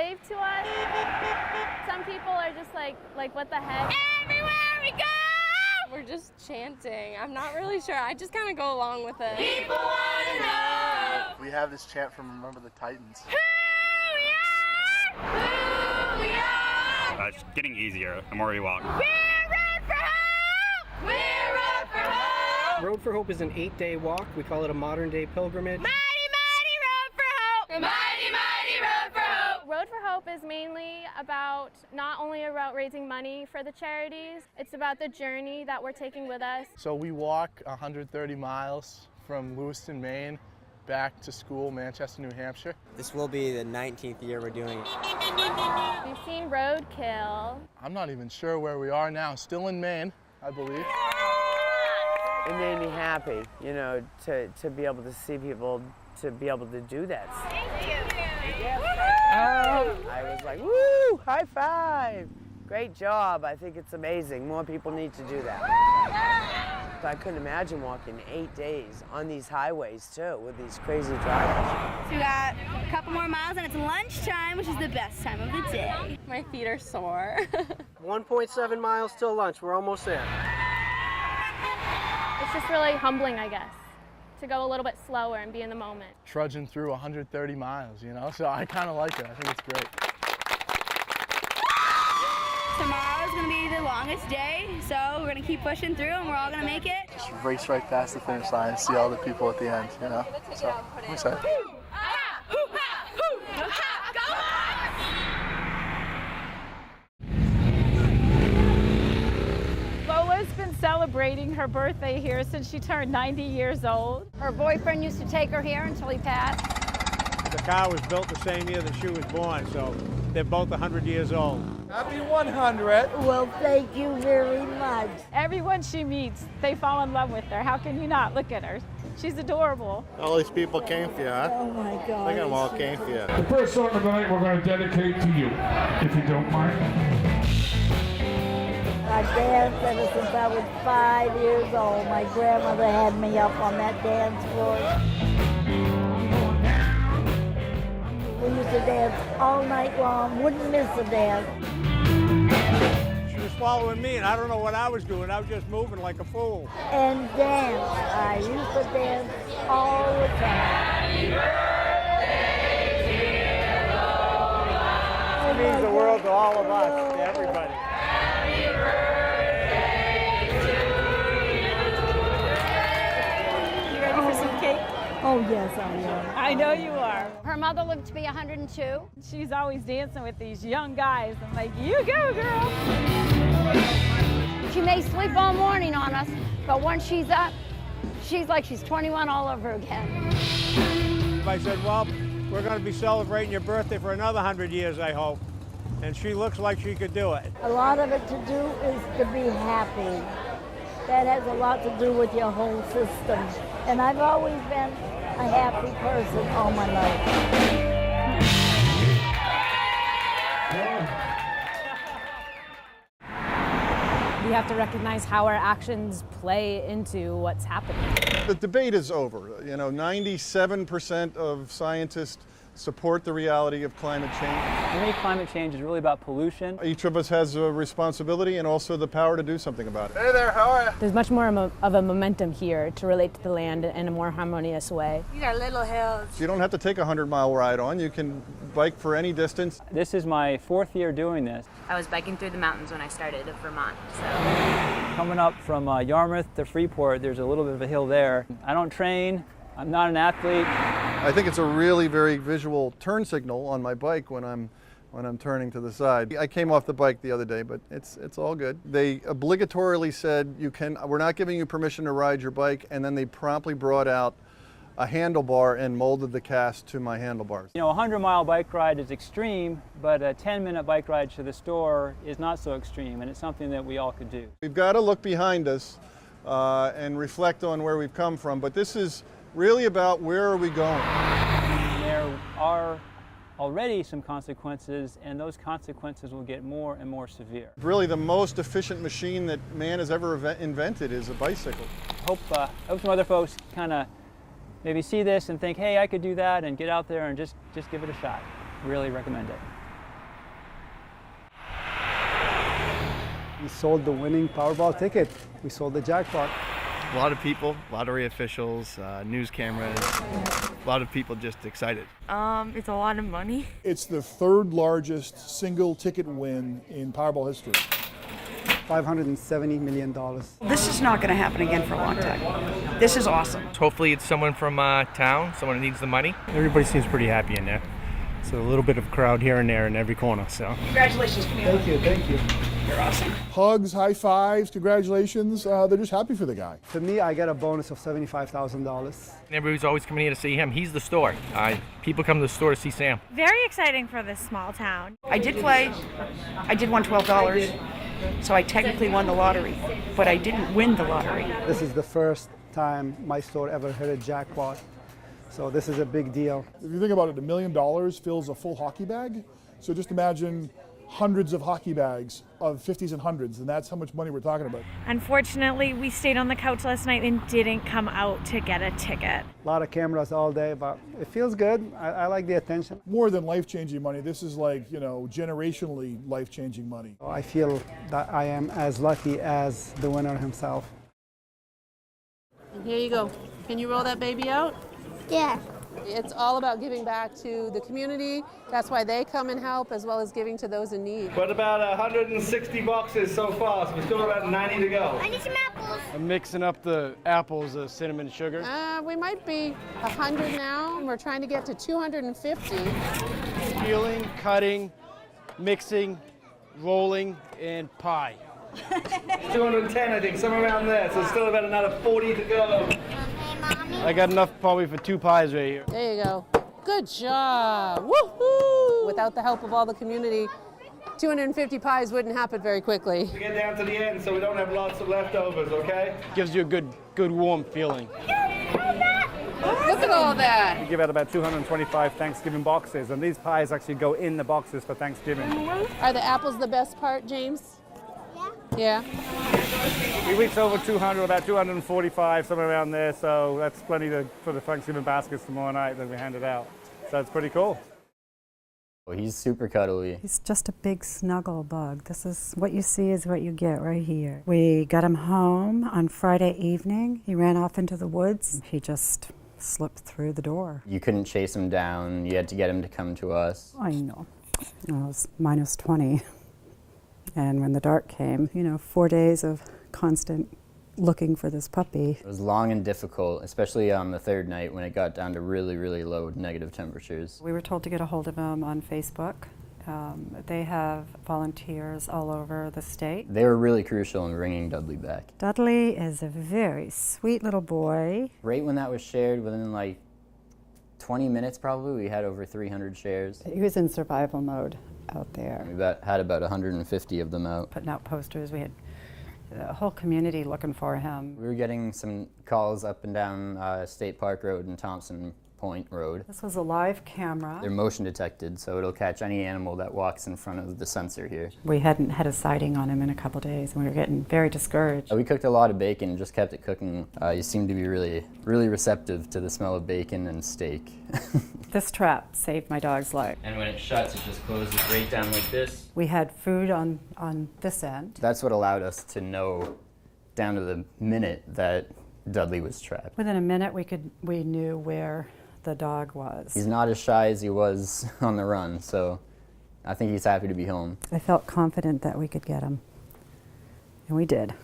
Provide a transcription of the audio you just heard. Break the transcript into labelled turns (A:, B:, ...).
A: wave to us. Some people are just like what the heck? Everywhere we go!
B: We're just chanting. I'm not really sure. I just kind of go along with it.
A: People wanna know
C: We have this chant from Remember the Titans.
A: who we are! Who we are!
D: It's getting easier the more we walk.
A: We're Road for Hope! We're Road for Hope!
E: Road for Hope is an 8-day walk. We call it a modern-day pilgrimage.
A: Mighty, mighty Road for Hope! Mighty, mighty Road for Hope! Road for Hope is mainly about, not only about raising money for the charities, it's about the journey that we're taking with us.
C: So we walk 130 miles from Lewiston, Maine, back to school, Manchester, New Hampshire.
F: This will be the 19th year we're doing it.
A: We've seen roadkill.
C: I'm not even sure where we are now, still in Maine, I believe.
G: It made me happy, you know, to be able to see people to be able to do that.
A: Thank you.
G: I was like, woo, high five. Great job. I think it's amazing. More people need to do that. I couldn't imagine walking 8 days on these highways too with these crazy drivers.
H: So we got a couple more miles and it's lunchtime, which is the best time of the day.
B: My feet are sore.
E: 1.7 miles till lunch. We're almost there.
A: It's just really humbling, I guess, to go a little bit slower and be in the moment.
C: Trudging through 130 miles, you know, so I kind of like it. I think it's great.
H: Tomorrow's gonna be the longest day, so we're gonna keep pushing through and we're all gonna make it.
C: Just race right past the finish line and see all the people at the end, you know, so I'm excited.
I: Lola's been celebrating her birthday here since she turned 90 years old.
J: Her boyfriend used to take her here until he passed.
K: The car was built the same year that she was born, so they're both 100 years old.
C: Happy 100.
J: Well, thank you very much.
I: Everyone she meets, they fall in love with her. How can you not? Look at her. She's adorable.
K: All these people came for you, huh?
J: Oh my God.
K: Look at them all came for you.
L: The first song of the night we're going to dedicate to you, if you don't mind.
J: I danced ever since I was 5 years old. My grandmother had me up on that dance floor. We used to dance all night long, wouldn't miss a dance.
K: She was following me, and I don't know what I was doing. I was just moving like a fool.
J: And dance. I used to dance all the time.
K: It means the world to all of us, to everybody.
I: You ready for some cake?
J: Oh, yes, I am.
I: I know you are.
J: Her mother lived to be 102.
I: She's always dancing with these young guys. I'm like, you go, girl.
J: She may sleep all morning on us, but once she's up, she's like she's 21 all over again.
K: I said, well, we're going to be celebrating your birthday for another 100 years, I hope. And she looks like she could do it.
J: A lot of it to do is to be happy. That has a lot to do with your whole system. And I've always been a happy person all my life.
I: We have to recognize how our actions play into what's happening.
M: The debate is over. You know, 97% of scientists support the reality of climate change.
N: For me, climate change is really about pollution.
M: Each of us has a responsibility and also the power to do something about it.
C: Hey there, how are you?
I: There's much more of a momentum here to relate to the land in a more harmonious way.
H: These are little hills.
M: You don't have to take a 100-mile ride on. You can bike for any distance.
N: This is my 4th year doing this.
B: I was biking through the mountains when I started in Vermont, so.
N: Coming up from Yarmouth to Freeport, there's a little bit of a hill there. I don't train. I'm not an athlete.
M: I think it's a really very visual turn signal on my bike when I'm turning to the side. I came off the bike the other day, but it's all good. They obligatorily said we're not giving you permission to ride your bike, and then they promptly brought out a handlebar and molded the cast to my handlebars.
N: You know, a 100-mile bike ride is extreme, but a 10-minute bike ride to the store is not so extreme, and it's something that we all could do.
M: We've got to look behind us and reflect on where we've come from, but this is really about where are we going.
N: There are already some consequences, and those consequences will get more and more severe.
M: Really, the most efficient machine that man has ever invented is a bicycle.
N: Hope some other folks kind of maybe see this and think, hey, I could do that, and get out there and just give it a shot. Really recommend it.
O: We sold the winning Powerball ticket. We sold the jackpot.
P: A lot of people, lottery officials, news cameras, a lot of people just excited.
Q: It's a lot of money.
R: It's the third largest single ticket win in Powerball history.
O: $570 million.
S: This is not going to happen again for a long time. This is awesome.
T: Hopefully it's someone from town, someone who needs the money.
K: Everybody seems pretty happy in there. So a little bit of crowd here and there in every corner. So
S: congratulations, Camille.
O: Thank you.
S: You're awesome.
R: Hugs, high fives, congratulations. They're just happy for the guy.
O: For me, I get a bonus of $75,000.
T: Everybody's always coming here to see him. He's the store. People come to the store to see Sam.
Q: Very exciting for this small town.
S: I did play. I did win $12, so I technically won the lottery, but I didn't win the lottery.
O: This is the first time my store ever hit a jackpot. So this is a big deal.
R: If you think about it, $1 million fills a full hockey bag. So just imagine hundreds of hockey bags of 50s and 100s, and that's how much money we're talking about.
Q: Unfortunately, we stayed on the couch last night and didn't come out to get a ticket.
O: A lot of cameras all day, but it feels good. I like the attention.
R: More than life-changing money, this is like, generationally life-changing money.
O: I feel that I am as lucky as the winner himself.
U: And here you go. Can you roll that baby out?
J: Yeah.
U: It's all about giving back to the community. That's why they come and help, as well as giving to those in need.
P: But about 160 boxes so far, so we're still about 90 to go.
J: I need some apples.
K: I'm mixing up the apples, the cinnamon sugar.
U: We might be 100 now, and we're trying to get to 250.
K: Peeling, cutting, mixing, rolling, and pie.
P: 210, I think, somewhere around there, so still about another 40 to go.
K: I got enough probably for 2 pies right here.
U: There you go. Good job. Woohoo! Without the help of all the community, 250 pies wouldn't happen very quickly.
P: We get down to the end so we don't have lots of leftovers, okay?
K: Gives you a good warm feeling.
U: Look at all that.
N: We give out about 225 Thanksgiving boxes, and these pies actually go in the boxes for Thanksgiving.
U: Are the apples the best part, James? Yeah.
N: We reached over 200, about 245, somewhere around there, so that's plenty for the Thanksgiving baskets tomorrow night that we handed out. So it's pretty cool.
V: Well, he's super cuddly.
W: He's just a big snuggle bug. This is what you see is what you get right here. We got him home on Friday evening. He ran off into the woods. He just slipped through the door.
V: You couldn't chase him down. You had to get him to come to us.
W: I know. It was minus 20. And when the dark came, 4 days of constant looking for this puppy.
V: It was long and difficult, especially on the third night when it got down to really, really low negative temperatures.
W: We were told to get a hold of him on Facebook. They have volunteers all over the state.
V: They were really crucial in bringing Dudley back.
W: Dudley is a very sweet little boy.
V: Right when that was shared, within like 20 minutes probably, we had over 300 shares.
W: He was in survival mode out there.
V: We had about 150 of them out.
W: Putting out posters. We had the whole community looking for him.
V: We were getting some calls up and down State Park Road and Thompson Point Road.
W: This was a live camera.
V: They're motion detected, so it'll catch any animal that walks in front of the sensor here.
W: We hadn't had a sighting on him in a couple days, and we were getting very discouraged.
V: We cooked a lot of bacon, just kept it cooking. You seem to be really, really receptive to the smell of bacon and steak.
W: This trap saved my dog's life.
V: And when it shuts, it just closes right down like this.
W: We had food on this end.
V: That's what allowed us to know down to the minute that Dudley was trapped.
W: Within a minute, we knew where the dog was.
V: He's not as shy as he was on the run, so I think he's happy to be home.
W: I felt confident that we could get him, and we did.